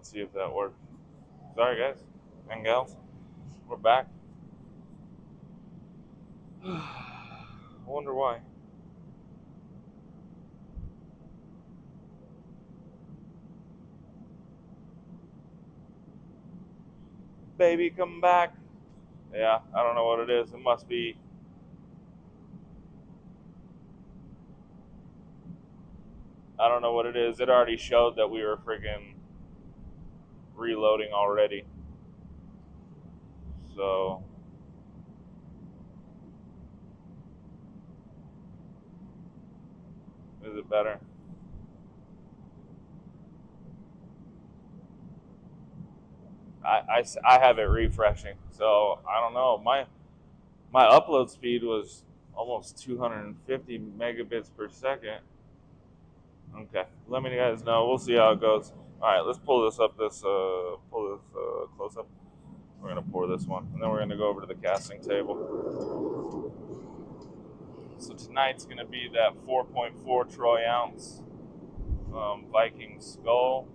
Let's see if that works. Sorry, guys and gals. We're back. I wonder why. Baby, come back. Yeah, I don't know what it is. It must be. I don't know what it is. It already showed that we were freaking reloading already. So, is it better? I have it refreshing. So, I don't know. My upload speed was almost 250 megabits per second. Okay, let me guys know. We'll see how it goes. All right, let's pull this up. Pull this close up. We're gonna pour this one, and then we're gonna go over to the casting table. So tonight's gonna be that 4.4 troy ounce Viking skull.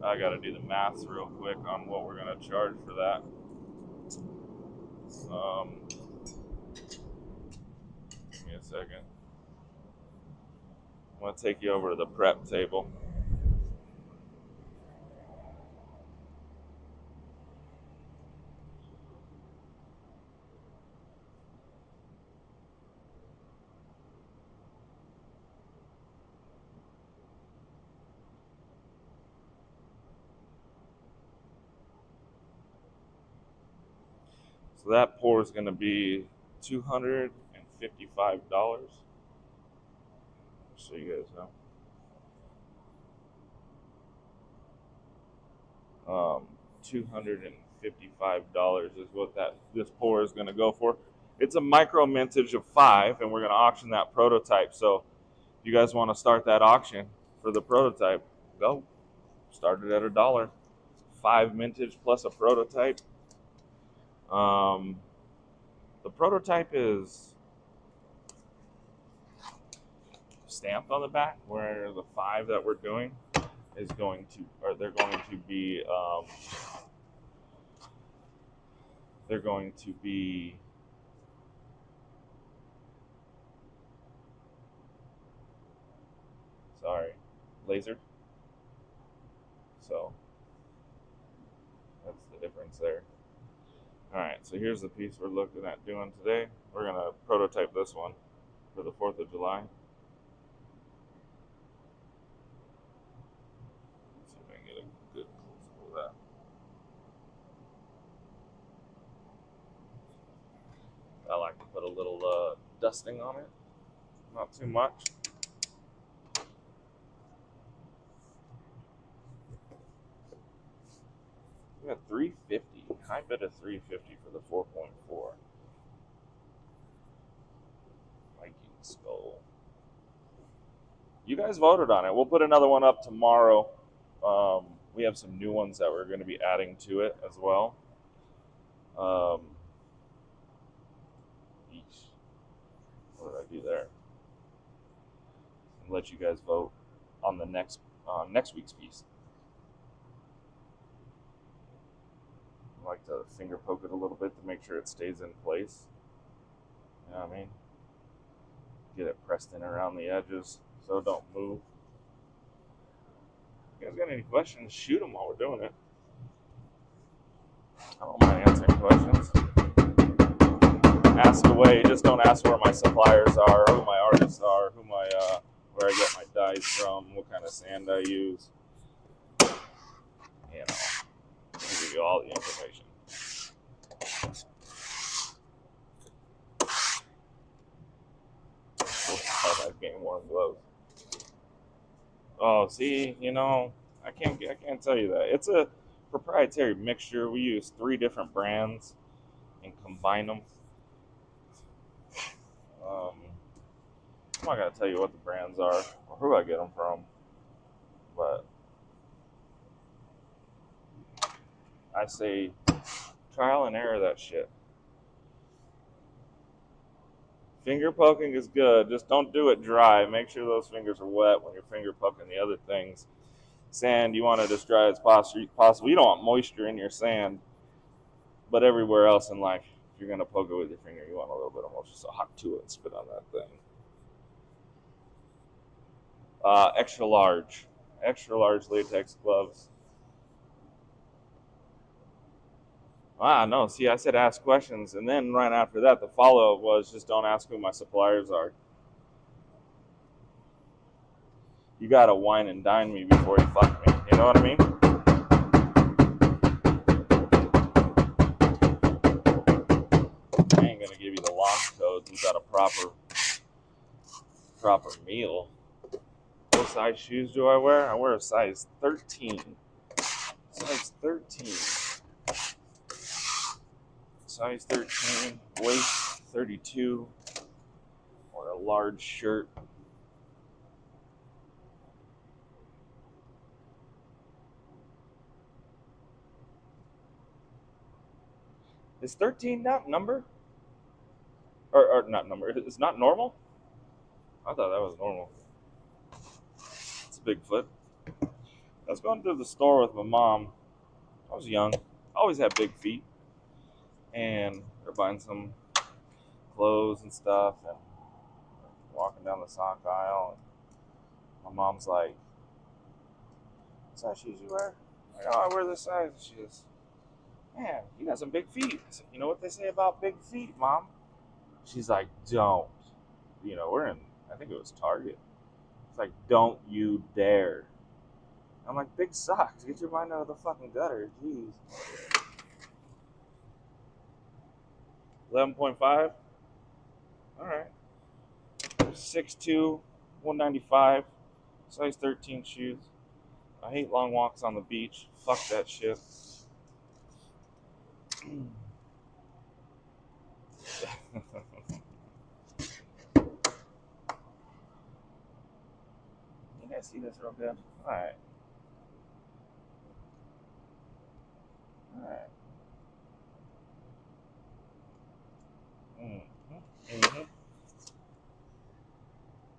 I gotta do the math real quick on what we're gonna charge for that. Give me a second. I'm gonna take you over to the prep table. So that pour is gonna be $255. So you guys know. $255 is what this pour is going to go for. It's a micro mintage of 5, and we're going to auction that prototype. So if you guys want to start that auction for the prototype, go. Start it at $1. 5 mintage plus a prototype. The prototype is stamped on the back, where the 5 that we're doing is going to, or they're going to be, sorry, lasered. So that's the difference there. All right, so here's the piece we're looking at doing today. We're gonna prototype this one for the 4th of July. Let's see if I can get a good close of that. I like to put a little dusting on it, not too much. We got 350, high bid of 350 for the 4.4 Viking skull. You guys voted on it. We'll put another one up tomorrow. We have some new ones that we're going to be adding to it as well. What did I do there? And let you guys vote on the next week's piece. I like to finger poke it a little bit to make sure it stays in place. You know what I mean? Get it pressed in around the edges so it don't move. You guys got any questions? Shoot them while we're doing it. I don't mind answering questions. Ask away. Just don't ask where my suppliers are, who my artists are, where I get my dyes from, what kind of sand I use. You know, I'll give you all the information. I've getting warm gloves. Oh, see, I can't tell you that. It's a proprietary mixture. We use 3 different brands and combine them. I'm not gonna tell you what the brands are or who I get them from, but I say trial and error that shit. Finger poking is good. Just don't do it dry. Make sure those fingers are wet when you're finger poking the other things. Sand, you want it as dry as possible. You don't want moisture in your sand, but everywhere else in life, if you're going to poke it with your finger, you want a little bit of moisture. So hop to it and spit on that thing. Extra large latex gloves. No, see, I said ask questions, and then right after that, the follow-up was just don't ask who my suppliers are. You gotta wine and dine me before you fuck me. You know what I mean? I ain't gonna give you the launch codes without a proper meal. What size shoes do I wear? I wear a size 13. Size 13. Size 13, waist 32, or a large shirt. Is 13 not number? Or not number, it's not normal? I thought that was normal. It's a big foot. I was going to the store with my mom. I was young. I always had big feet. And they're buying some clothes and stuff and walking down the sock aisle. And my mom's like, what size shoes you wear? I'm like, oh, I wear this size. And she goes, man, you got some big feet. I said, you know what they say about big feet, Mom? She's like, don't. You know, we're in, I think it was Target. It's like, don't you dare. I'm like, big socks. Get your mind out of the fucking gutter. Jeez. 11.5? All right. 6'2", 195, size 13 shoes. I hate long walks on the beach. Fuck that shit. You guys see this real good? Alright. Alright.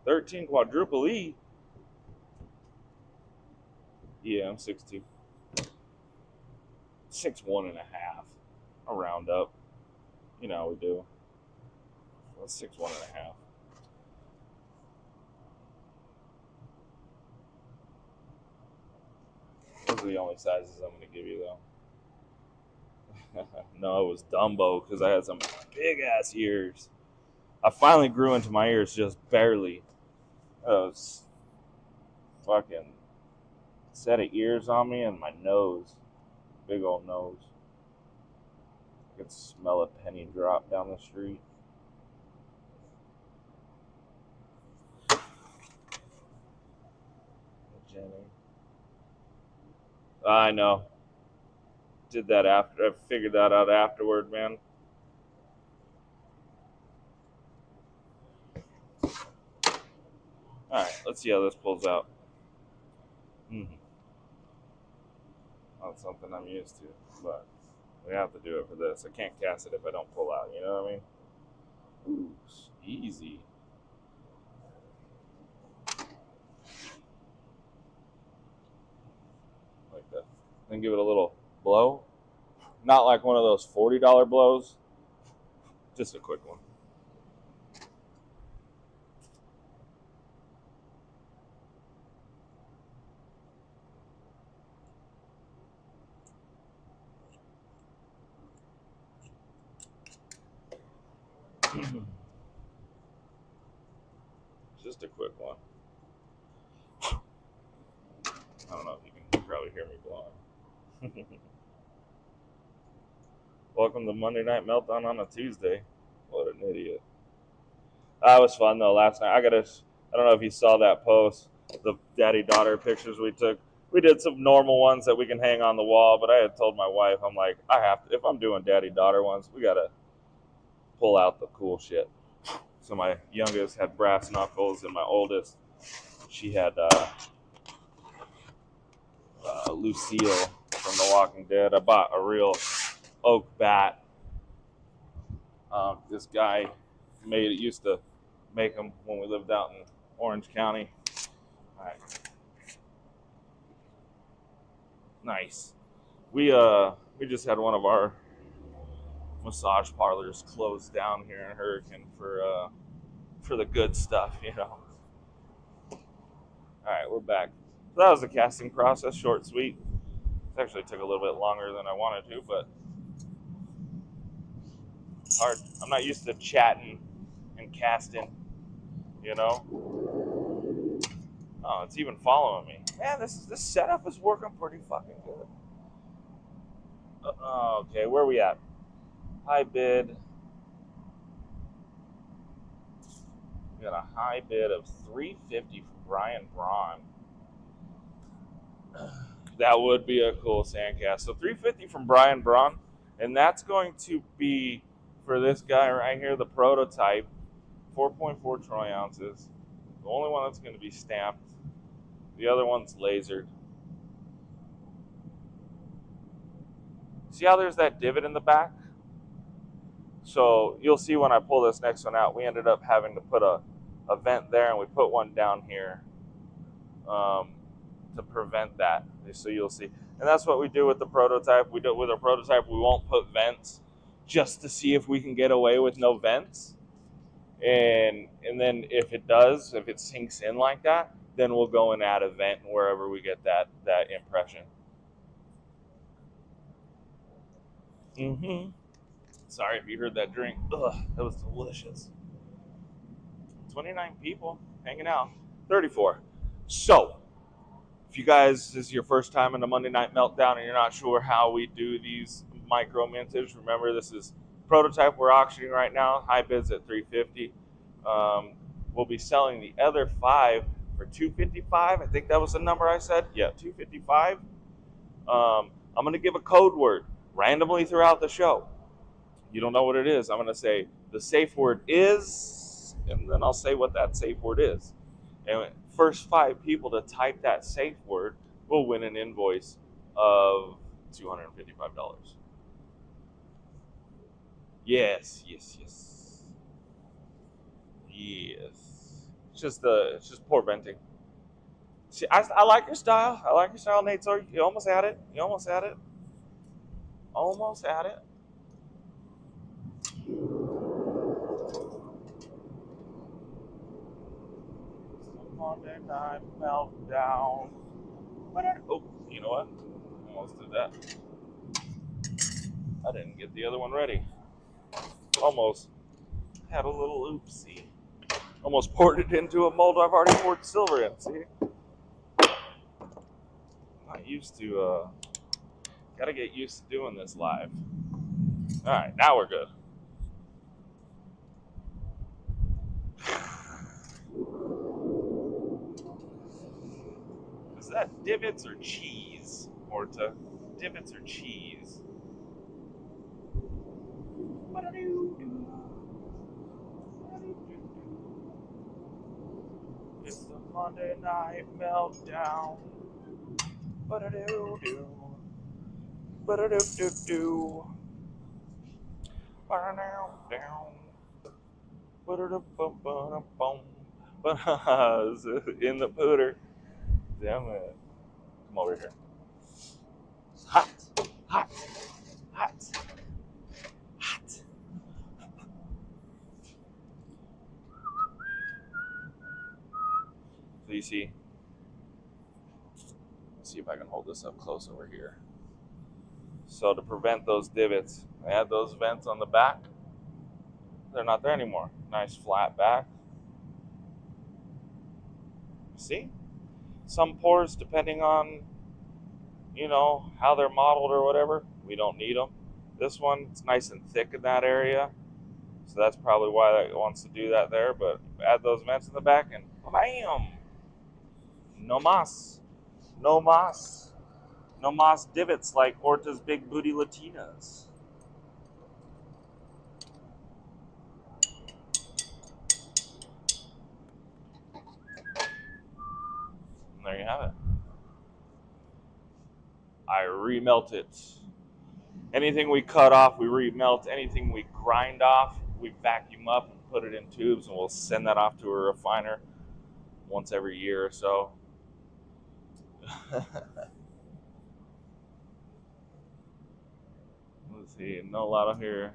13 quadruple E. Yeah, I'm 6'2". 6'1.5". I'll round up. You know how we do. Well, 6'1.5". Those are the only sizes I'm going to give you, though. No, it was Dumbo because I had some big ass ears. I finally grew into my ears just barely. Those fucking set of ears on me and my nose. Big old nose. I could smell a penny drop down the street. Jenny. I know. Did that after. I figured that out afterward, man. Alright, let's see how this pulls out. Not something I'm used to, but we have to do it for this. I can't cast it if I don't pull out, you know what I mean? Ooh, easy. Like that. Then give it a little blow. Not like one of those $40 blows. Just a quick one. Just a quick one. I don't know if you can probably hear me blowing. Welcome to Monday Night Meltdown on a Tuesday. What an idiot. That was fun though last night. I don't know if you saw that post, the daddy-daughter pictures we took. We did some normal ones that we can hang on the wall, but I had told my wife, I'm like, if I'm doing daddy-daughter ones, we gotta pull out the cool shit. So my youngest had brass knuckles, and my oldest, she had Lucille from The Walking Dead. I bought a real oak bat. This guy used to make them when we lived out in Orange County. All right. Nice. We just had one of our massage parlors closed down here in Hurricane for the good stuff, you know. All right, we're back. So that was the casting process, short, sweet. It actually took a little bit longer than I wanted to, but hard. I'm not used to chatting and casting, you know. Oh, it's even following me. Man, this setup is working pretty fucking good. Okay, where are we at? High bid. We got a high bid of $350 from Brian Braun. That would be a cool sandcast. So $350 from Brian Braun, and that's going to be for this guy right here, the prototype, 4.4 troy ounces. The only one that's going to be stamped. The other one's lasered. See how there's that divot in the back? So you'll see when I pull this next one out, we ended up having to put a vent there, and we put one down here to prevent that. So you'll see. And that's what we do with the prototype. We do with our prototype, we won't put vents just to see if we can get away with no vents. And then if it sinks in like that, then we'll go and add a vent wherever we get that impression. Sorry if you heard that drink. Ugh, that was delicious. 29 people hanging out. 34. So, if you guys, this is your first time in the Monday Night Meltdown and you're not sure how we do these micro mintage, remember this is prototype we're auctioning right now. High bids at $350. We'll be selling the other 5 for $255. I think that was the number I said. Yeah, $255. I'm going to give a code word randomly throughout the show. You don't know what it is. I'm going to say the safe word is, and then I'll say what that safe word is. And first 5 people to type that safe word will win an invoice of $255. Yes. It's just poor venting. See, I like your style. I like your style, Nate. So you almost had it. Almost had it. Monday Night Meltdown. Oh, you know what? Almost did that. I didn't get the other one ready. Almost had a little oopsie. Almost poured it into a mold I've already poured silver in. See? Not used to, gotta get used to doing this live. Alright, now we're good. Is that divots or cheese, Horta? Divots or cheese? It's the Monday Night Meltdown. Ba-da-doo-doo. Ba-da-doo-doo-doo. Ba-da-doo-doo. Ba-da-doo-bum-ba-da-bum. In the pooter. Damn it. Come over here. Hot. So you see, let's see if I can hold this up close over here. So to prevent those divots, I had those vents on the back. They're not there anymore. Nice flat back. See? Some pours, depending on, how they're modeled or whatever, we don't need them. This one, it's nice and thick in that area. So that's probably why it wants to do that there. But add those vents in the back and bam! No mas divots like Horta's Big Booty Latinas. And there you have it. I remelt it. Anything we cut off, we remelt. Anything we grind off, we vacuum up and put it in tubes, and we'll send that off to a refiner once every year or so. Let's see, no lotto here.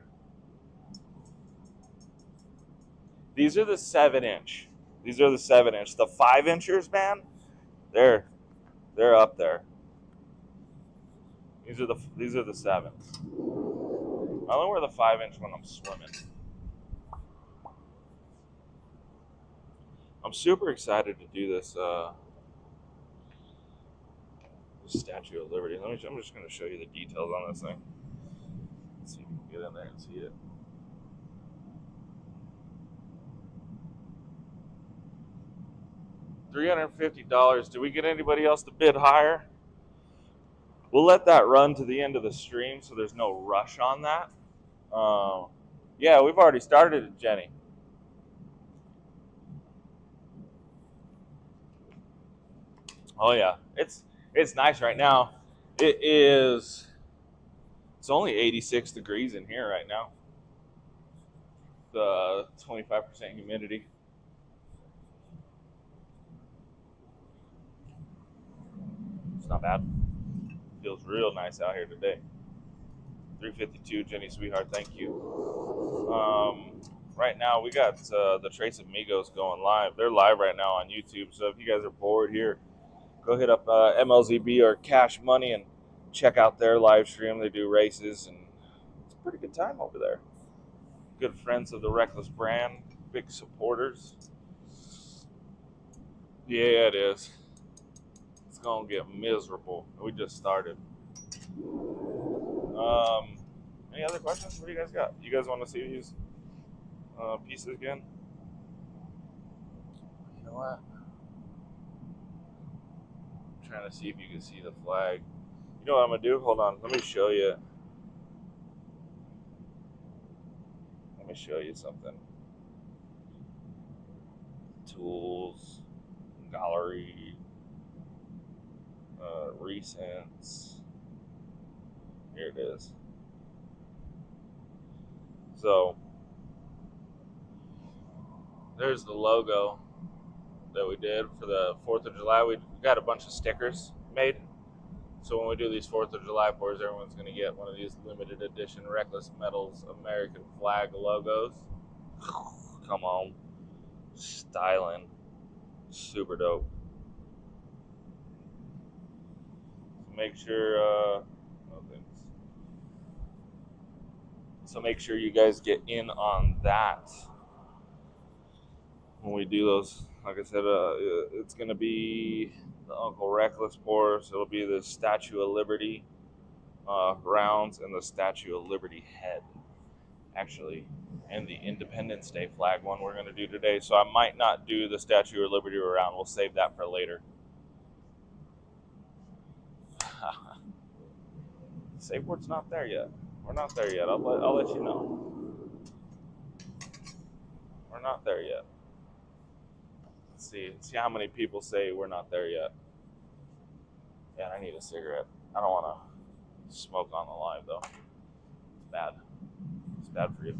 These are the 7-inch. These are the 7-inch. The 5-inchers, man, they're up there. These are the 7s. I only wear the 5-inch when I'm swimming. I'm super excited to do this Statue of Liberty. I'm just going to show you the details on this thing. Let's see if you can get in there and see it. $350. Do we get anybody else to bid higher? We'll let that run to the end of the stream, so there's no rush on that. Yeah, we've already started it, Jenny. Oh yeah, it's nice right now. It's only 86 degrees in here right now. The 25% humidity. It's not bad. Feels real nice out here today. 352, Jenny Sweetheart, thank you. Right now we got the Trace Amigos going live. They're live right now on YouTube, so if you guys are bored here, go hit up MLZB or Cash Money and check out their live stream. They do races, and it's a pretty good time over there. Good friends of the Reckless brand, big supporters. Yeah, it is. It's gonna get miserable. We just started. Any other questions? What do you guys got? You guys want to see these pieces again? You know what? I'm trying to see if you can see the flag. You know what I'm gonna do? Hold on. Let me show you. Let me show you something. Tools, gallery, recents. Here it is. So there's the logo that we did for the 4th of July. We got a bunch of stickers made. So when we do these 4th of July pours, everyone's going to get one of these limited edition Reckless Metals American flag logos. Come on. Styling. Super dope. So make sure, so make sure you guys get in on that when we do those. Like I said, it's going to be the Uncle Reckless pours. It'll be the Statue of Liberty rounds and the Statue of Liberty head, actually, and the Independence Day flag one we're going to do today. So I might not do the Statue of Liberty round. We'll save that for later. Safeport's not there yet. We're not there yet. I'll let you know. We're not there yet. Let's see how many people say we're not there yet. Yeah, I need a cigarette. I don't want to smoke on the live though. It's bad. It's bad for you.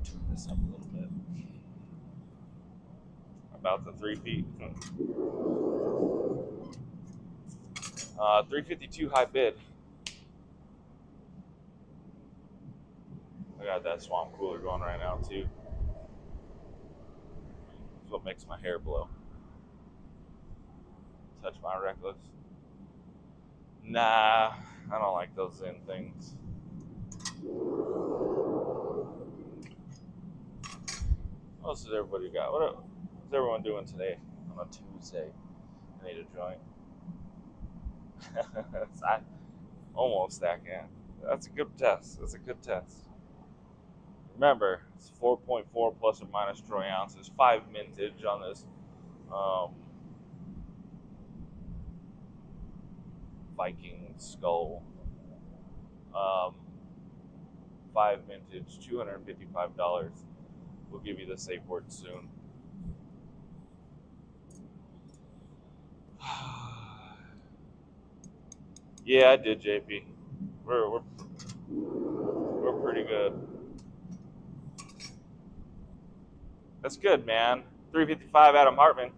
Turn this up a little bit. About the 3 feet. 352 high bid. I got that swamp cooler going right now too. That's what makes my hair blow. Touch my Reckless. Nah, I don't like those Zen things. What else has everybody got? What is everyone doing today on a Tuesday? I need a joint. Almost that can. That's a good test. That's a good test. Remember, it's 4.4 plus or minus troy ounces. 5 mintage on this Viking skull. 5 mintage, $255. We'll give you the safe word soon. Yeah, I did, JP. We're pretty good. That's good, man. 355, Adam Hartman.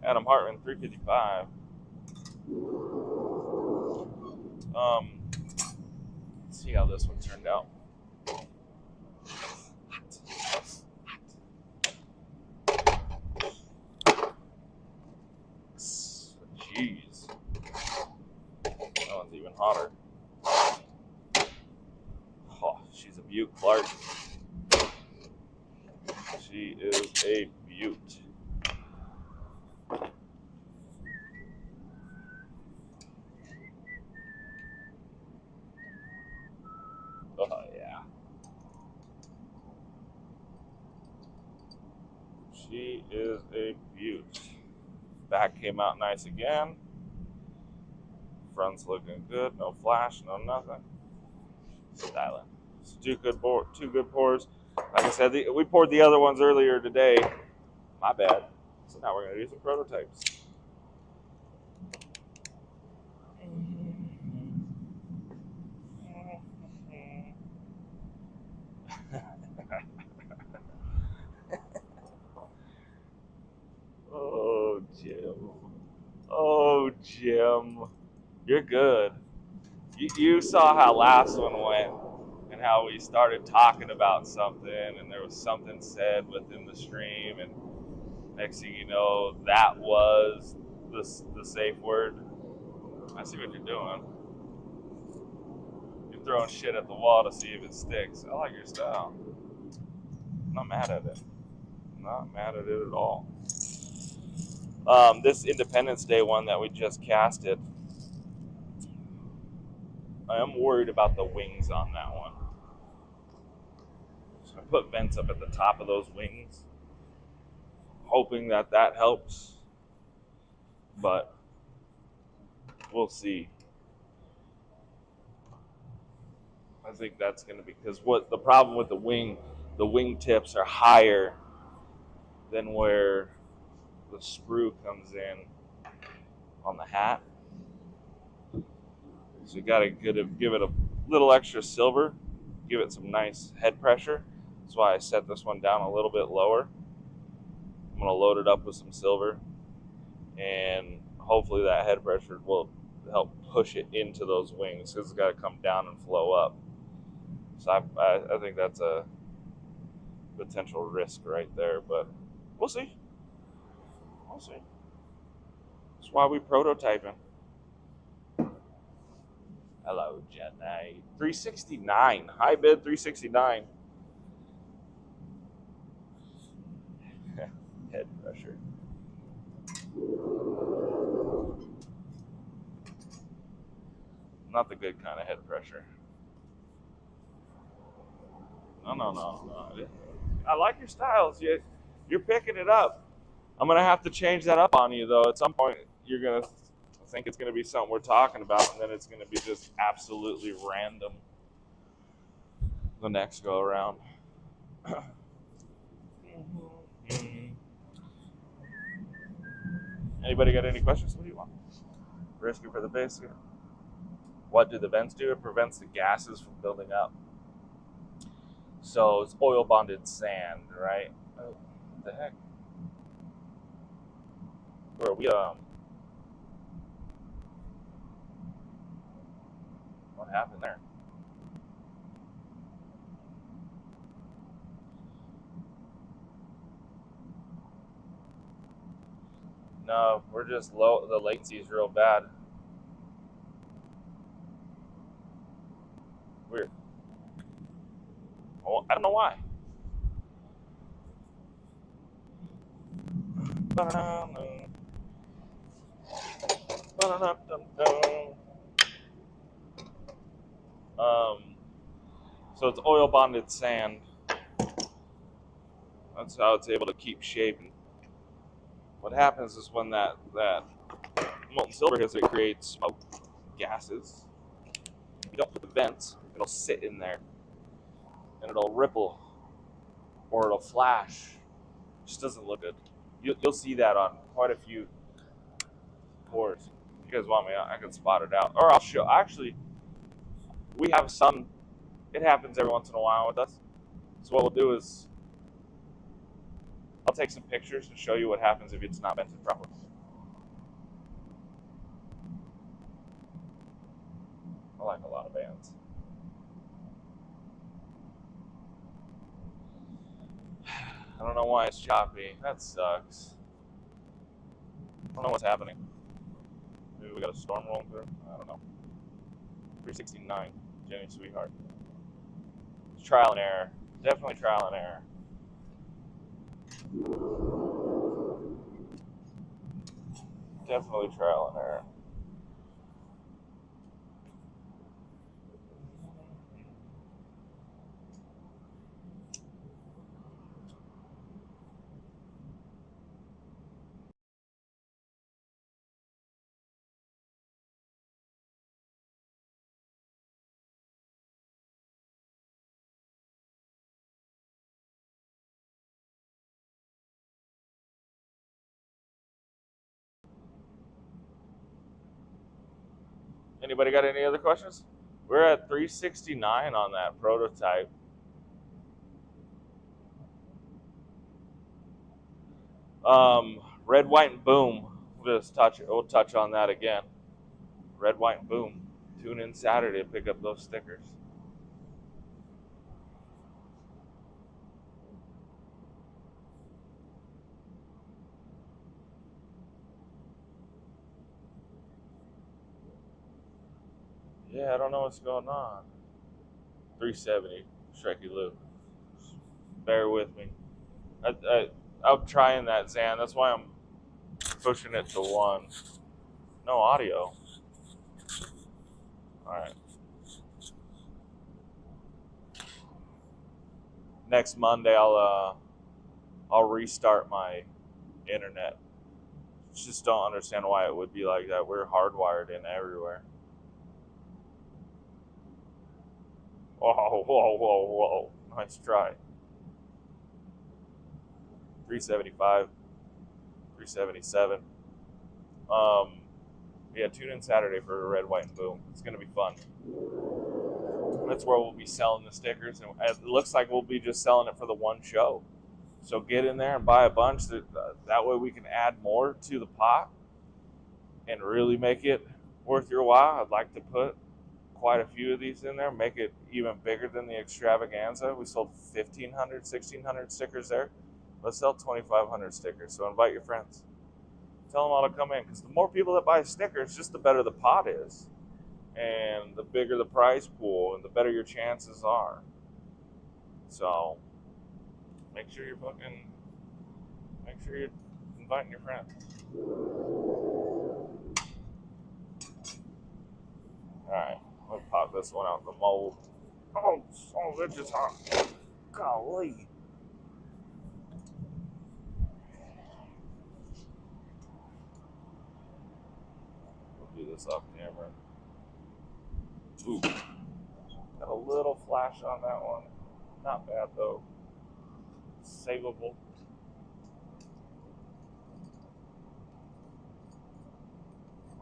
Adam Hartman, 355. Let's see how this one turned out. Jeez. That one's even hotter. Oh, she's a beaut, Clark. She is a beaut. Oh, yeah. She is a beaut. Back came out nice again. Front's looking good. No flash, no nothing. Styling. It's two good pours. Like I said, we poured the other ones earlier today. My bad. So now we're going to do some prototypes. Oh, Jim. Oh, Jim. You're good. You saw how last one went and how we started talking about something and there was something said within the stream and next thing you know, that was the safe word. I see what you're doing. You're throwing shit at the wall to see if it sticks. I like your style. I'm not mad at it. I'm not mad at it at all. This Independence Day one that we just casted, I am worried about the wings on that one. So I put vents up at the top of those wings, hoping that that helps, but we'll see. I think that's going to be, because what the problem with the wing tips are higher than where the sprue comes in on the hat. So you got to give it a little extra silver, give it some nice head pressure. That's why I set this one down a little bit lower. I'm going to load it up with some silver, and hopefully that head pressure will help push it into those wings, because it's got to come down and flow up. So I think that's a potential risk right there, but we'll see. We'll see. That's why we prototyping. Hello, Jenny. 369. High bid 369. Head pressure. Not the good kind of head pressure. No. I like your styles. You're picking it up. I'm going to have to change that up on you, though. At some point, you're going to think it's going to be something we're talking about, and then it's going to be just absolutely random the next go around. Anybody got any questions? What do you want? Risky for the basic. What do the vents do? It prevents the gases from building up. So it's oil bonded sand, right? Oh, what the heck? Where are we? What happened there? No, we're just low. The latency is real bad. Weird. Oh, I don't know why. So it's oil bonded sand. That's how it's able to keep shape. What happens is when that molten silver hits, it creates smoke, gases. If you don't put the vents, it'll sit in there and it'll ripple or it'll flash. It just doesn't look good. You'll see that on quite a few pours. If you guys want me, I can spot it out, or I'll show. Actually, we have some. It happens every once in a while with us. So what we'll do is I'll take some pictures to show you what happens if it's not vented properly. I like a lot of bands. I don't know why it's choppy. That sucks. I don't know what's happening. Maybe we got a storm rolling through? I don't know. 369, Jenny Sweetheart. It's trial and error. Definitely trial and error. Definitely trial and error. Anybody got any other questions? We're at 369 on that prototype. Red, white, and boom. We'll touch on that again. Red, white, and boom. Tune in Saturday to pick up those stickers. Yeah, I don't know what's going on. 370, Shreky Lou. Bear with me. I'm trying that, Zan. That's why I'm pushing it to 1. No audio. All right. Next Monday, I'll restart my internet. Just don't understand why it would be like that. We're hardwired in everywhere. Whoa, whoa, whoa, whoa. Nice try. 375, 377. Yeah, tune in Saturday for Red, White, and Boom. It's going to be fun. That's where we'll be selling the stickers. And it looks like we'll be just selling it for the one show. So get in there and buy a bunch. That way we can add more to the pot and really make it worth your while. I'd like to put quite a few of these in there, make it even bigger than the extravaganza. We sold 1,500, 1,600 stickers there. Let's sell 2,500 stickers. So invite your friends. Tell them all to come in, because the more people that buy stickers, just the better the pot is. And the bigger the prize pool, and the better your chances are. So make sure you're inviting your friends. Alright, let's pop this one out the mold. Oh, it's just hot. Golly. We'll do this off camera. Ooh. Got a little flash on that one. Not bad though. Savable.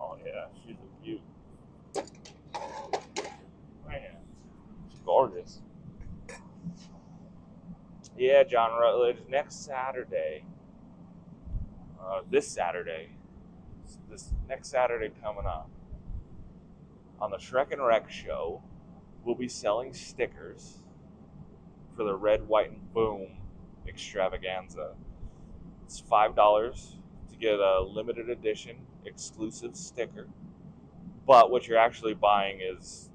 Oh yeah, she's a beaut. Man, she's gorgeous. Yeah, John Rutledge, next Saturday. This next Saturday coming up, on the Shrek and Wreck show, we'll be selling stickers for the Red, White, and Boom extravaganza. It's $5 to get a limited edition exclusive sticker. But what you're actually buying is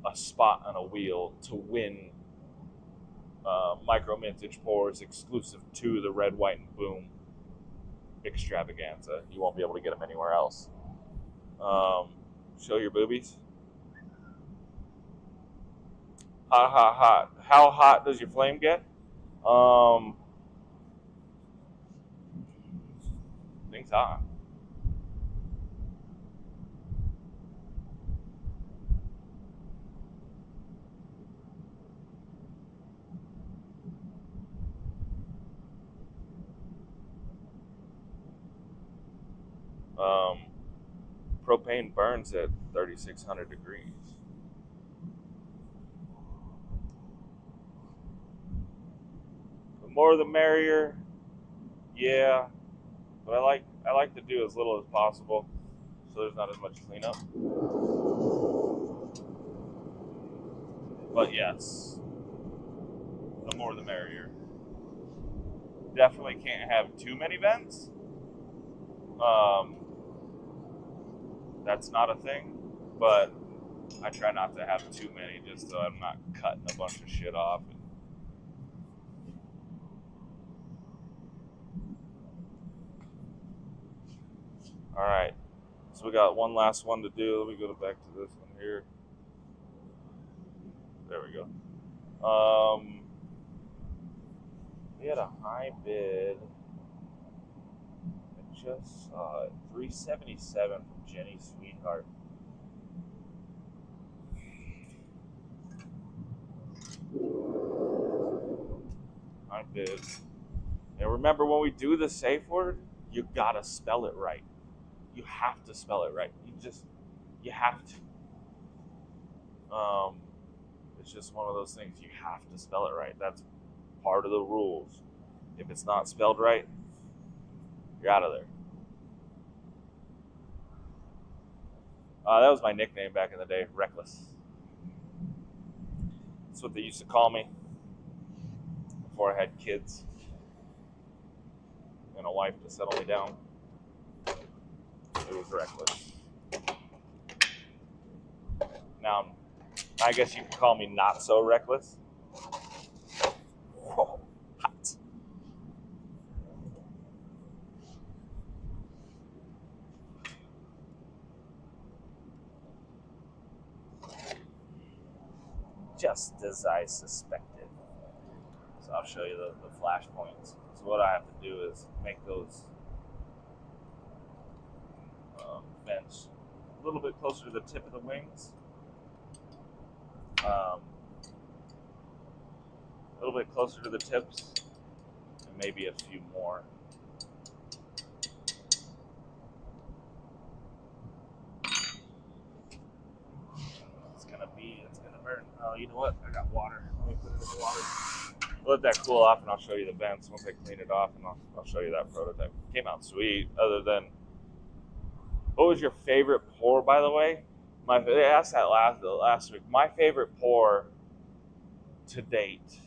a spot on a wheel to win micro mintage pours exclusive to the Red, White, and Boom extravaganza. You won't be able to get them anywhere else. Show your boobies. Hot, hot, hot. How hot does your flame get? Things hot. Propane burns at 3,600 degrees. The more the merrier. Yeah, but I like to do as little as possible, so there's not as much cleanup. But yes, the more the merrier. Definitely can't have too many vents. That's not a thing, but I try not to have too many just so I'm not cutting a bunch of shit off. All right, so we got one last one to do. Let me go back to this one here. There we go. We had a high bid. I just saw it. $377 from Jenny Sweetheart. High bid. And remember, when we do the safe word, you gotta spell it right. You have to spell it right. You have to. It's just one of those things. You have to spell it right. That's part of the rules. If it's not spelled right, you're out of there. That was my nickname back in the day, Reckless. That's what they used to call me before I had kids and a wife to settle me down. It was Reckless. Now, I guess you could call me not so reckless. Whoa, hot. Just as I suspected. So I'll show you the flash points. So what I have to do is make those vents a little bit closer to the tip of the wings. A little bit closer to the tips, and maybe a few more. It's gonna burn. Oh, you know what? I got water. Let me put it in the water. Let that cool off, and I'll show you the vents once I clean it off, and I'll show you that prototype. It came out sweet. Other than, what was your favorite pour, by the way? They asked that last week. My favorite pour to date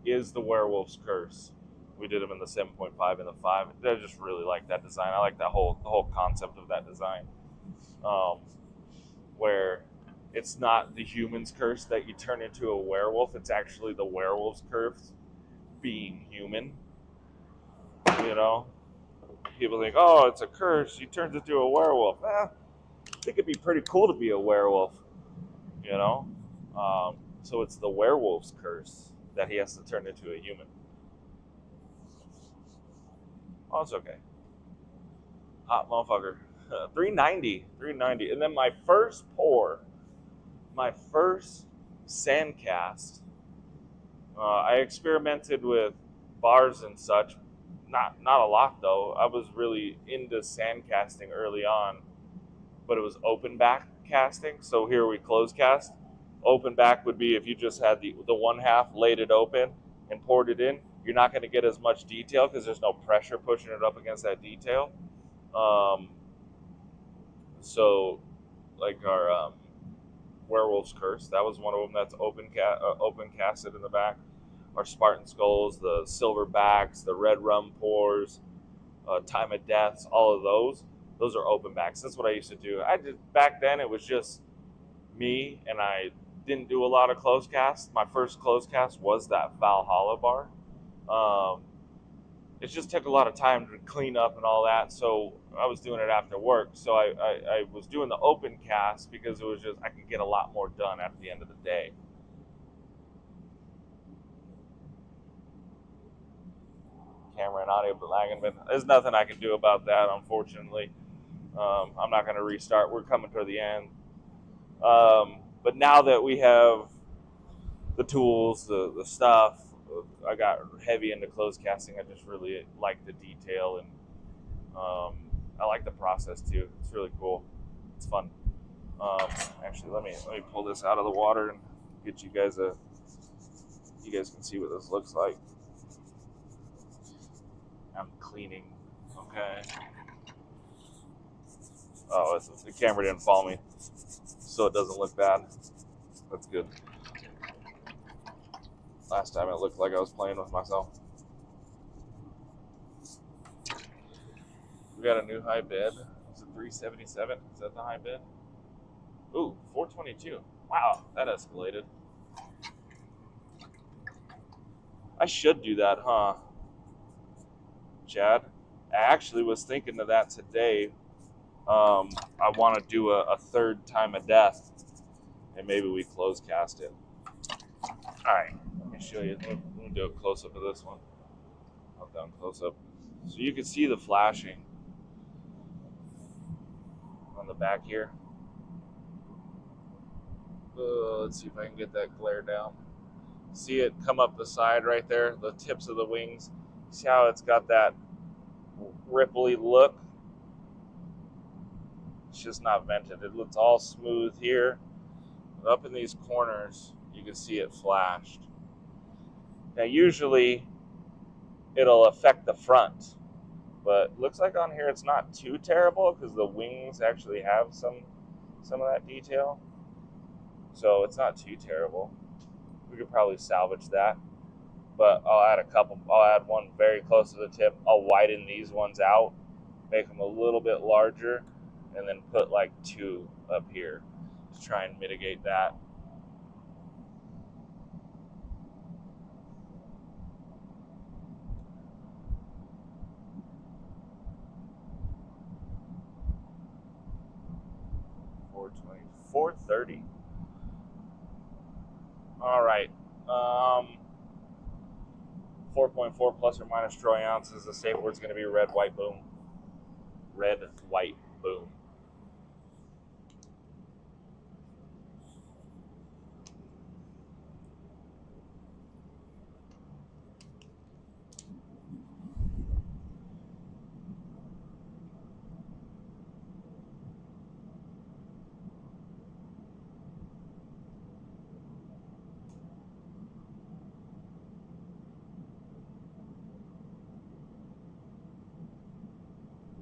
is the Werewolf's Curse. We did them in the 7.5 and the 5. I just really like that design. I like the whole concept of that design, where it's not the human's curse that you turn into a werewolf. It's actually the werewolf's curse being human. You know, people think, oh, it's a curse. He turns into a werewolf. I think it'd be pretty cool to be a werewolf. You know, so it's the werewolf's curse that he has to turn into a human. Oh, it's okay. Hot motherfucker. $390. And then my first pour, my first sand cast, I experimented with bars and such. Not a lot though. I was really into sand casting early on, but it was open back casting. So here we close cast. Open back would be if you just had the one half, laid it open and poured it in. You're not going to get as much detail because there's no pressure pushing it up against that detail. So like our Werewolf's Curse, that was one of them that's open casted in the back. Our Spartan Skulls, the Silver Backs, the Red Rum Pours, Time of Deaths, all of those are open backs. That's what I used to do. Back then it was just me, and I didn't do a lot of close casts. My first close cast was that Valhalla bar. It just took a lot of time to clean up and all that, so I was doing it after work. So I was doing the open cast because it was just, I could get a lot more done at the end of the day. Camera and audio lagging, but there's nothing I can do about that, unfortunately. I'm not going to restart. We're coming toward the end. But now that we have the tools, the stuff, I got heavy into closed casting. I just really like the detail, and I like the process too. It's really cool. It's fun. Actually, let me pull this out of the water and get you guys you guys can see what this looks like. I'm cleaning. Okay. Oh, the camera didn't follow me, so it doesn't look bad. That's good. Last time it looked like I was playing with myself. We got a new high bid. Is it 377? Is that the high bid? Ooh, 422. Wow, that escalated. I should do that, huh? Chad? I actually was thinking of that today. I want to do a third time of death, and maybe we close cast it. All right, let me show you. Let me do a close up of this one. Meltdown close up, so you can see the flashing on the back here. Let's see if I can get that glare down. See it come up the side right there, the tips of the wings. See how it's got that ripply look? It's just not vented. It looks all smooth here. But up in these corners, you can see it flashed. Now, usually it'll affect the front, but looks like on here it's not too terrible because the wings actually have some of that detail. So it's not too terrible. We could probably salvage that. But I'll add a couple. I'll add one very close to the tip. I'll widen these ones out, make them a little bit larger, and then put like 2 up here to try and mitigate that. $430. All right. 4.4 plus or minus troy ounces. The safe word's going to be red, white, boom. Red, white, boom.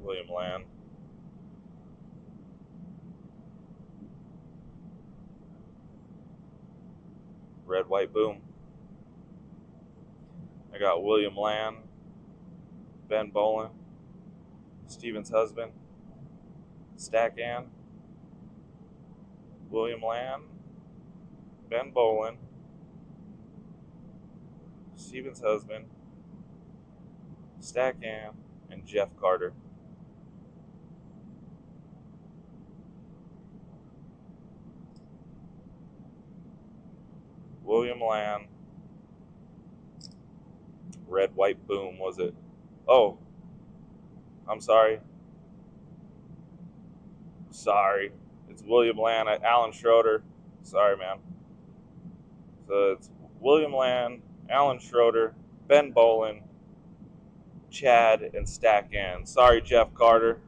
William Land. Red, white, boom. I got William Land, Ben Bolin, Steven's husband, Stack Ann, William Land, Ben Bolin, Steven's husband, Stack Ann, and Jeff Carter. William Land, red, white, boom, was it? Oh, I'm sorry. Sorry. It's William Land, Alan Schroeder. Sorry, man. So it's William Land, Alan Schroeder, Ben Bolin, Chad, and Stack Ann. Sorry, Jeff Carter.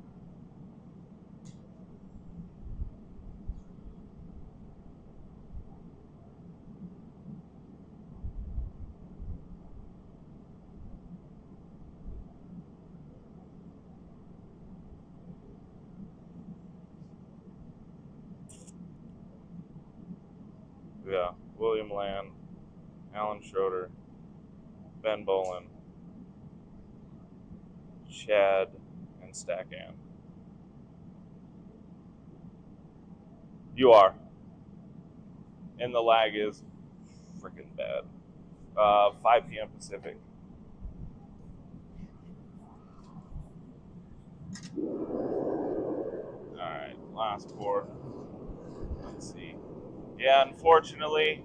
Yeah, William Land, Alan Schroeder, Ben Bolin, Chad, and Stack Ann. You are. And the lag is freaking bad. 5 p.m. Pacific. Alright, last 4. Let's see. Yeah, unfortunately,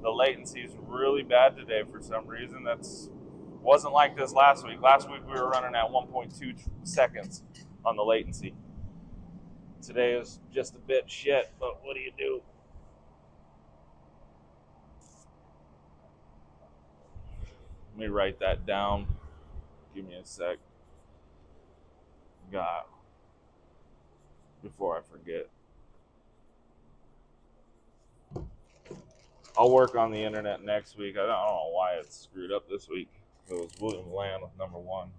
the latency is really bad today for some reason. Wasn't like this last week. Last week we were running at 1.2 seconds on the latency. Today is just a bit shit, but what do you do? Let me write that down. Give me a sec. God. Before I forget. I'll work on the internet next week. I don't know why it's screwed up this week. It was William Land with number 1.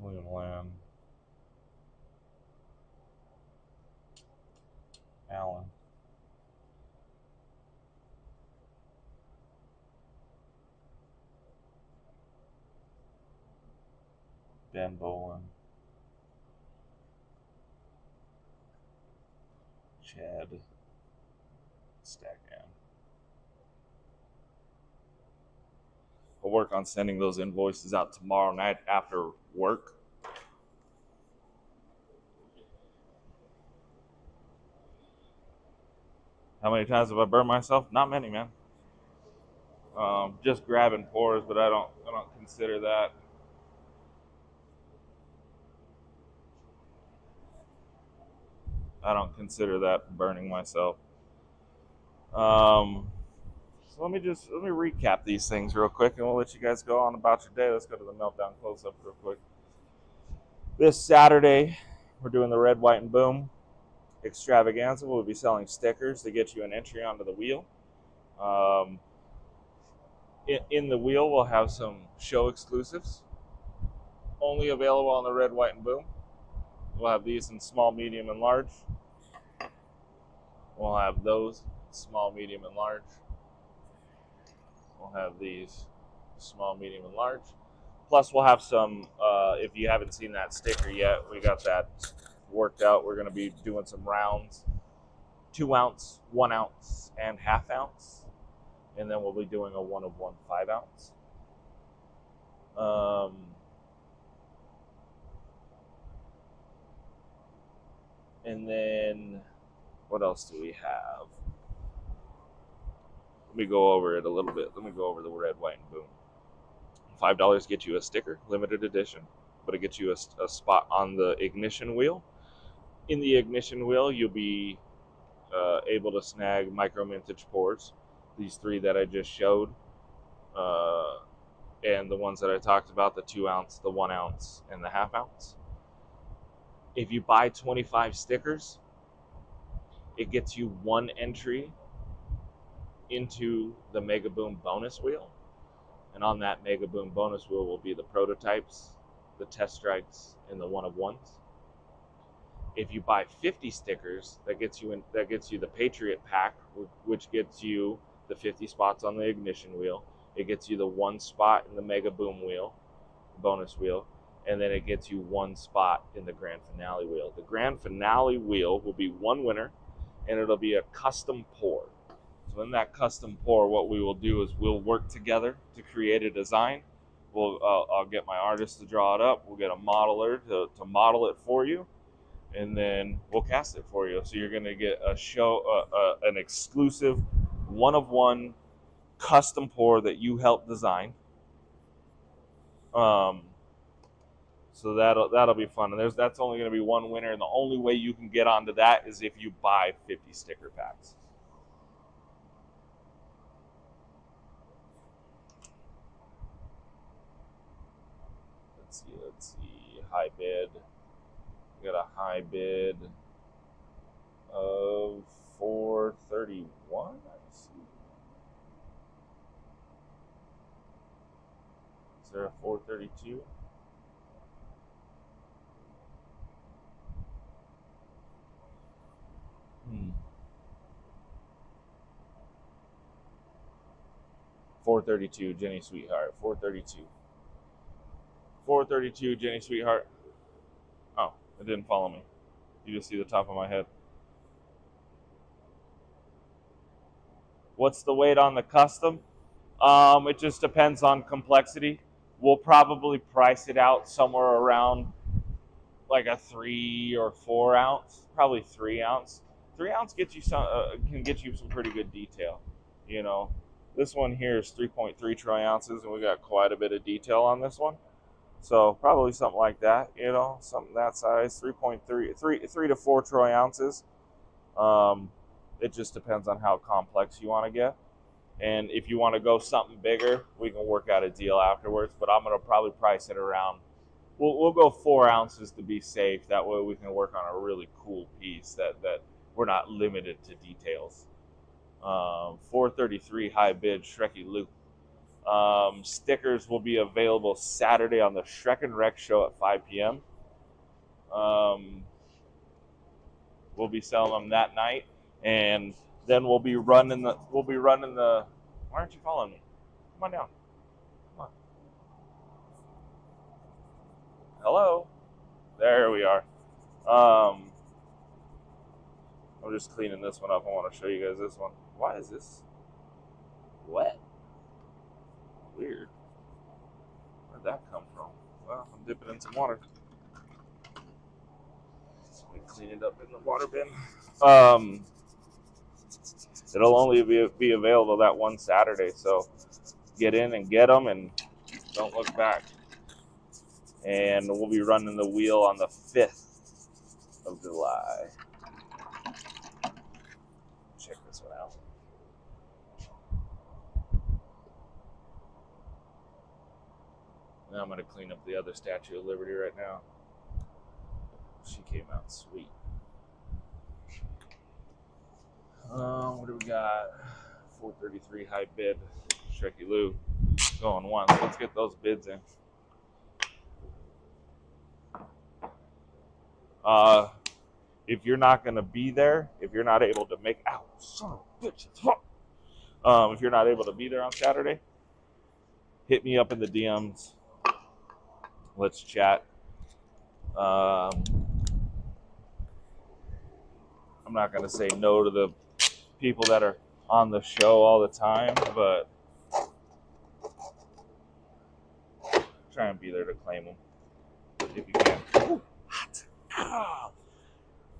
William Land. Allen. Ben Bolin, Chad Stackman. I'll work on sending those invoices out tomorrow night after work. How many times have I burned myself? Not many, man. Just grabbing pores, but I don't consider that. I don't consider that burning myself. So let me recap these things real quick, and we'll let you guys go on about your day. Let's go to the Meltdown close-up real quick. This Saturday, we're doing the Red, White, and Boom extravaganza. We'll be selling stickers to get you an entry onto the wheel. In the wheel, we'll have some show exclusives, only available on the Red, White, and Boom. We'll have these in small, medium, and large. We'll have those small, medium, and large. We'll have these small, medium, and large. Plus, we'll have some, if you haven't seen that sticker yet, we got that worked out. We're going to be doing some rounds, 2 ounce, 1 ounce, and ½ ounce. And then we'll be doing a 1 of 1 5 ounce. And then what else do we have? Let me go over it a little bit. Let me go over the Red, White, and Boom. $5 gets you a sticker, limited edition, but it gets you a spot on the ignition wheel. In the ignition wheel, you'll be able to snag micro mintage pours. These 3 that I just showed, and the ones that I talked about, the 2 ounce, the 1 ounce, and the ½ ounce. If you buy 25 stickers, it gets you 1 entry into the Mega Boom bonus wheel. And on that Mega Boom bonus wheel will be the prototypes, the test strikes, and the 1 of 1s. If you buy 50 stickers, that gets you the Patriot pack, which gets you the 50 spots on the ignition wheel. It gets you the 1 spot in the Mega Boom wheel, bonus wheel, and then it gets you 1 spot in the grand finale wheel. The grand finale wheel will be 1 winner, and it'll be a custom pour. So in that custom pour, what we will do is we'll work together to create a design. I'll get my artist to draw it up. We'll get a modeler to model it for you, and then we'll cast it for you. So you're going to get an exclusive 1 of 1 custom pour that you helped design. So that'll be fun. And that's only going to be 1 winner, and the only way you can get onto that is if you buy 50 sticker packs. Let's see. High bid. We got a high bid of $431. I see. Is there a 432? $432, Jenny Sweetheart. $432, Jenny Sweetheart. Oh, it didn't follow me. You just see the top of my head. What's the weight on the custom? It just depends on complexity. We'll probably price it out somewhere around like a 3 or 4 ounce, probably 3 ounce. 3 ounce gets you can get you some pretty good detail. You know, this one here is 3.3 troy ounces, and we got quite a bit of detail on this one. So probably something like that, you know, something that size, 3 to 4 troy ounces. It just depends on how complex you want to get. And if you want to go something bigger, we can work out a deal afterwards. But I'm going to probably price it around. We'll go 4 ounces to be safe. That way we can work on a really cool piece that we're not limited to details. 433 high bid Shrekky Loop. Stickers will be available Saturday on the Shrek and Wreck show at 5 p.m. We'll be selling them that night, and then we'll be running the. Why aren't you following me? Come on down. Come on. Hello? There we are. I'm just cleaning this one up. I want to show you guys this one. Why is this wet? Weird. Where'd that come from? Well, I'm dipping in some water. Let me clean it up in the water bin. It'll only be available that one Saturday, so get in and get them and don't look back. And we'll be running the wheel on the 5th of July. Check this one out. Now I'm going to clean up the other Statue of Liberty right now. She came out sweet. What do we got? 433 high bid. Shreky Lou going once. Let's get those bids in. If you're not going to be there, if you're not able to make out, son of a bitch, if you're not able to be there on Saturday, hit me up in the DMs. Let's chat. I'm not going to say no to the people that are on the show all the time, but try and be there to claim them if you can. Ooh, hot. Ah.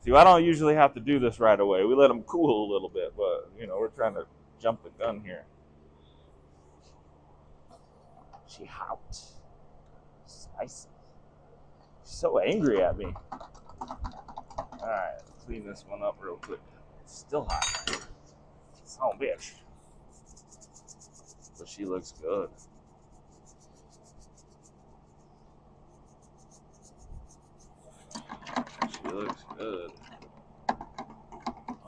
See, I don't usually have to do this right away. We let them cool a little bit, but, you know, we're trying to jump the gun here. She hot. Spicy. She's so angry at me. All right, clean this one up real quick. It's still hot. Son of a bitch. But she looks good. She looks good.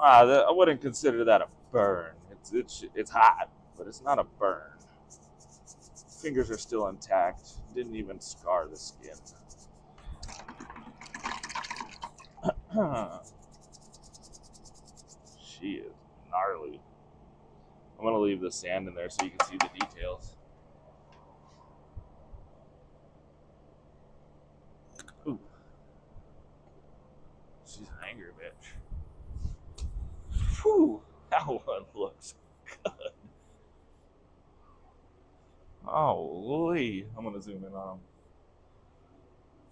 I wouldn't consider that a burn. It's hot, but it's not a burn. Fingers are still intact. Didn't even scar the skin. She is gnarly. I'm gonna leave the sand in there so you can see the details. Ooh. She's an angry bitch. Whew, that one looks good. Holy. I'm gonna zoom in on them.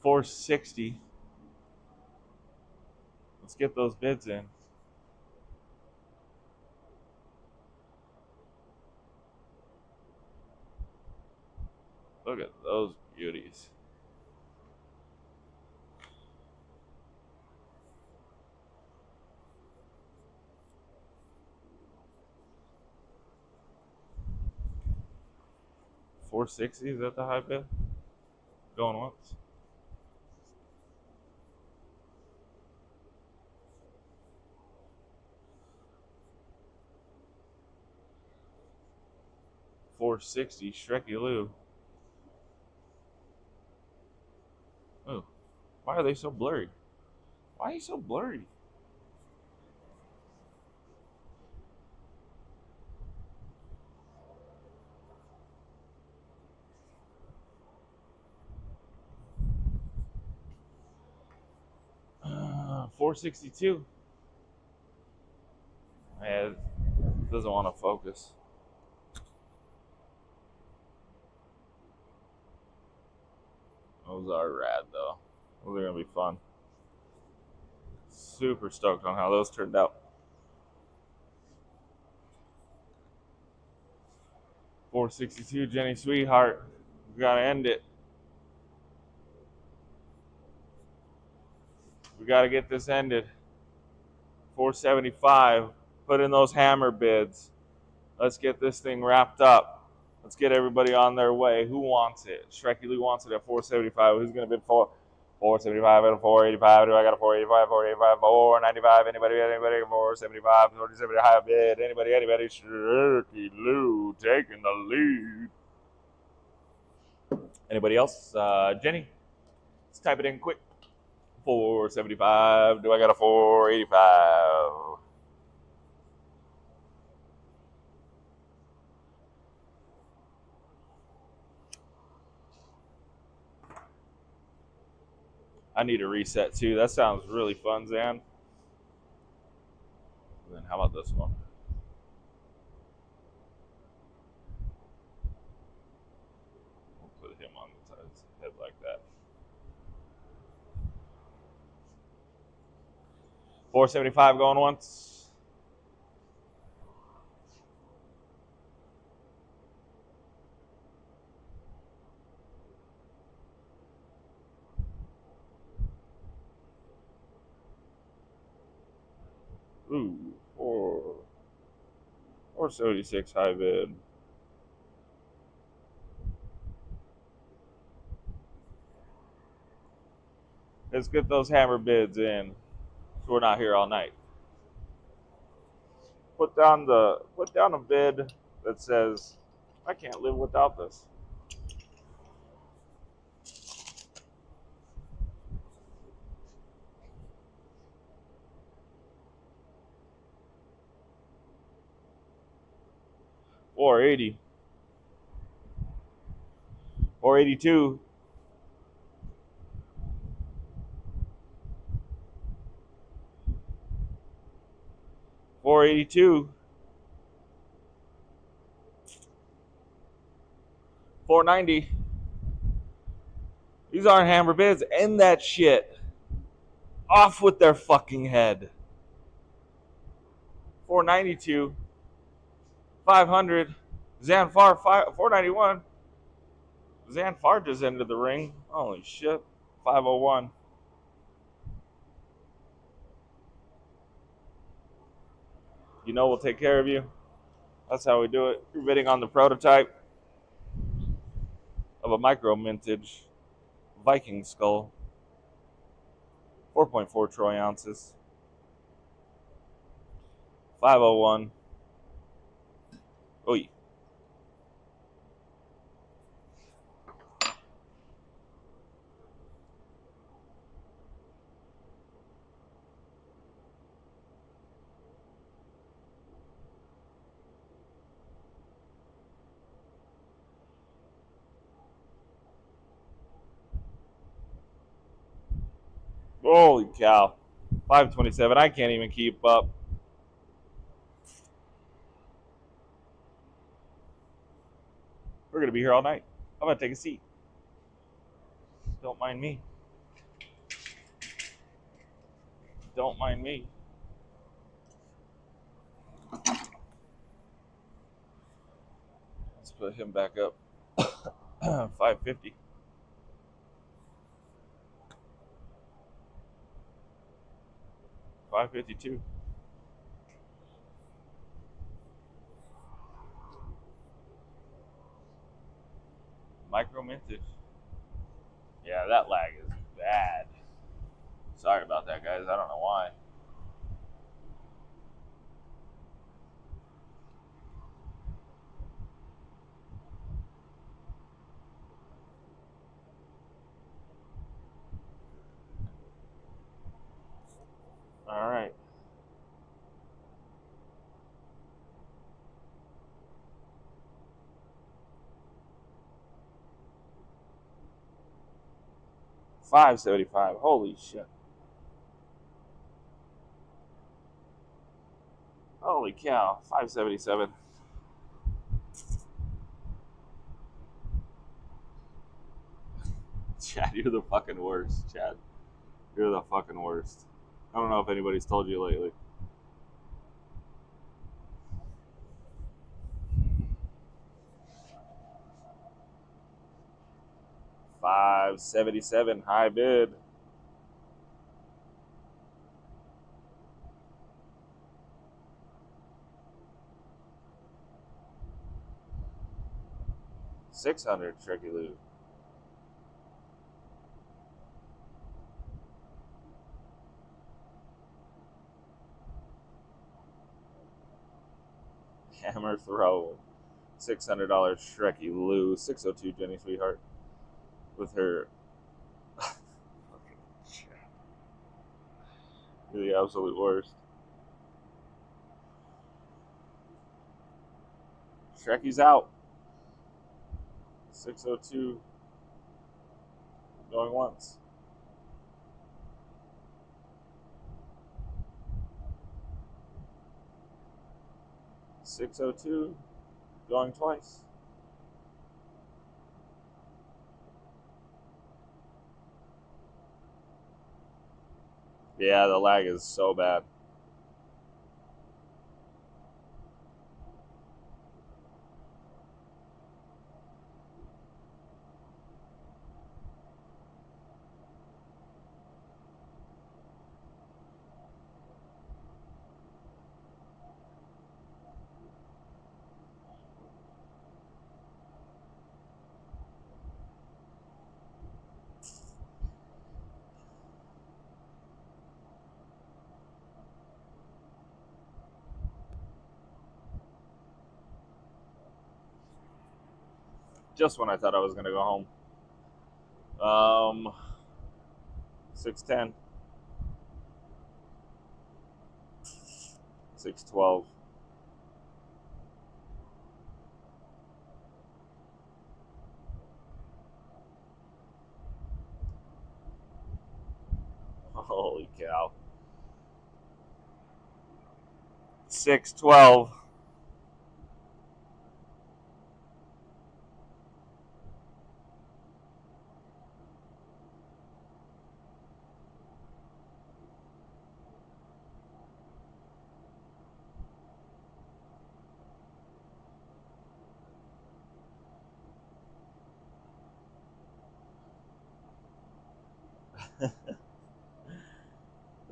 460. Let's get those bids in. Look at those beauties. $460, is that the high bid? Going once. $460, Shreky Lou. Oh, why are they so blurry? Why are you so blurry? $462. Yeah, it doesn't want to focus. Those are rad though. Those are gonna be fun. Super stoked on how those turned out. 462, Jenny Sweetheart. We gotta end it. We gotta get this ended. 475. Put in those hammer bids. Let's get this thing wrapped up. Let's get everybody on their way. Who wants it? Shreky Lee wants it at 475. Who's gonna bid for 475 at a 485? Do I got a 485, 485, 495? Anybody, 475, 470 high bid. Anybody, Shreky Lou taking the lead. Anybody else? Jenny, let's type it in quick. 475. Do I got a 485? I need a reset too. That sounds really fun, Zan. And then how about this one? We'll put him on his head like that. 475 going once. Ooh, 476 high bid. Let's get those hammer bids in, so we're not here all night. Put down a bid that says, I can't live without this. $480. $482. $482. $490. These aren't hammer bids. End that shit. Off with their fucking head. $492. $500. Zanfar 491. Zanfar just entered the ring. Holy shit. 501. You know we'll take care of you. That's how we do it. You're bidding on the prototype of a micro mintage Viking skull. 4.4 troy ounces. 501. Oi. Holy cow. 527. I can't even keep up. We're going to be here all night. I'm going to take a seat. Don't mind me. Don't mind me. Let's put him back up. 550. $552. Micro mintage. Yeah, that lag is bad. Sorry about that, guys. I don't know why. All right. $575. Holy shit. Holy cow. $577. Chad, you're the fucking worst, Chad. You're the fucking worst. I don't know if anybody's told you lately. $577 high bid. $600 Tricky Lou. Hammer throw. $600 Shreky Lou. 602 Jenny Sweetheart. With her. You're the absolute worst. Shreky's out. 602. Going once. 602, going twice. Yeah, the lag is so bad. Just when I thought I was gonna go home. 610, 612. Holy cow. 612.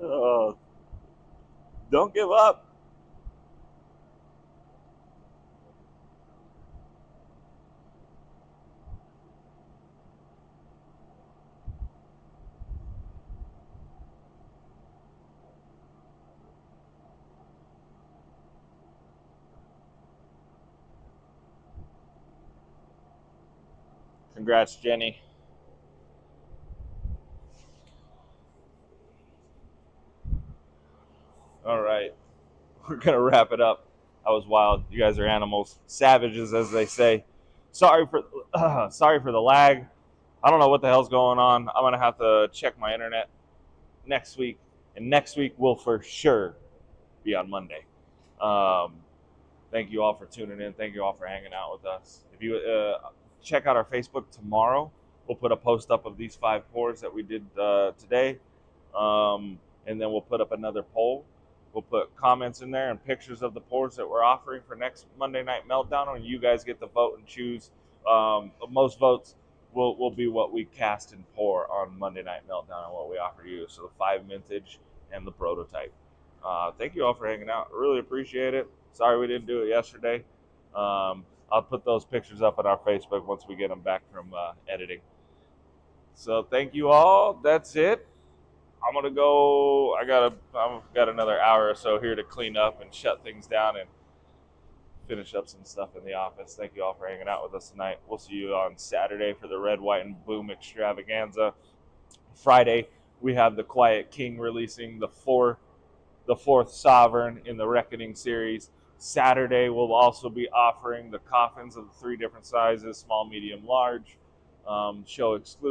Oh, don't give up. Congrats, Jenny. All right, we're gonna wrap it up. That was wild. You guys are animals, savages, as they say. Sorry for sorry for the lag. I don't know what the hell's going on. I'm gonna have to check my internet next week, and next week will for sure be on Monday. Um, Thank you all for tuning in. Thank you all for hanging out with us. If you check out our Facebook tomorrow, we'll put a post up of these 5 pours that we did today, and then we'll put up another poll. We'll put comments in there and pictures of the pours that we're offering for next Monday Night Meltdown, and you guys get to vote and choose. Most votes will be what we cast and pour on Monday Night Meltdown and what we offer you. So the 5 vintage and the prototype. Thank you all for hanging out. Really appreciate it. Sorry we didn't do it yesterday. I'll put those pictures up on our Facebook once we get them back from editing. So thank you all. That's it. I'm gonna go. I've got another hour or so here to clean up and shut things down and finish up some stuff in the office. Thank you all for hanging out with us tonight. We'll see you on Saturday for the Red, White, and Boom extravaganza. Friday we have the Quiet King releasing the fourth Sovereign in the Reckoning series. Saturday, we'll also be offering the coffins of the 3 different sizes, small, medium, large, show exclusive.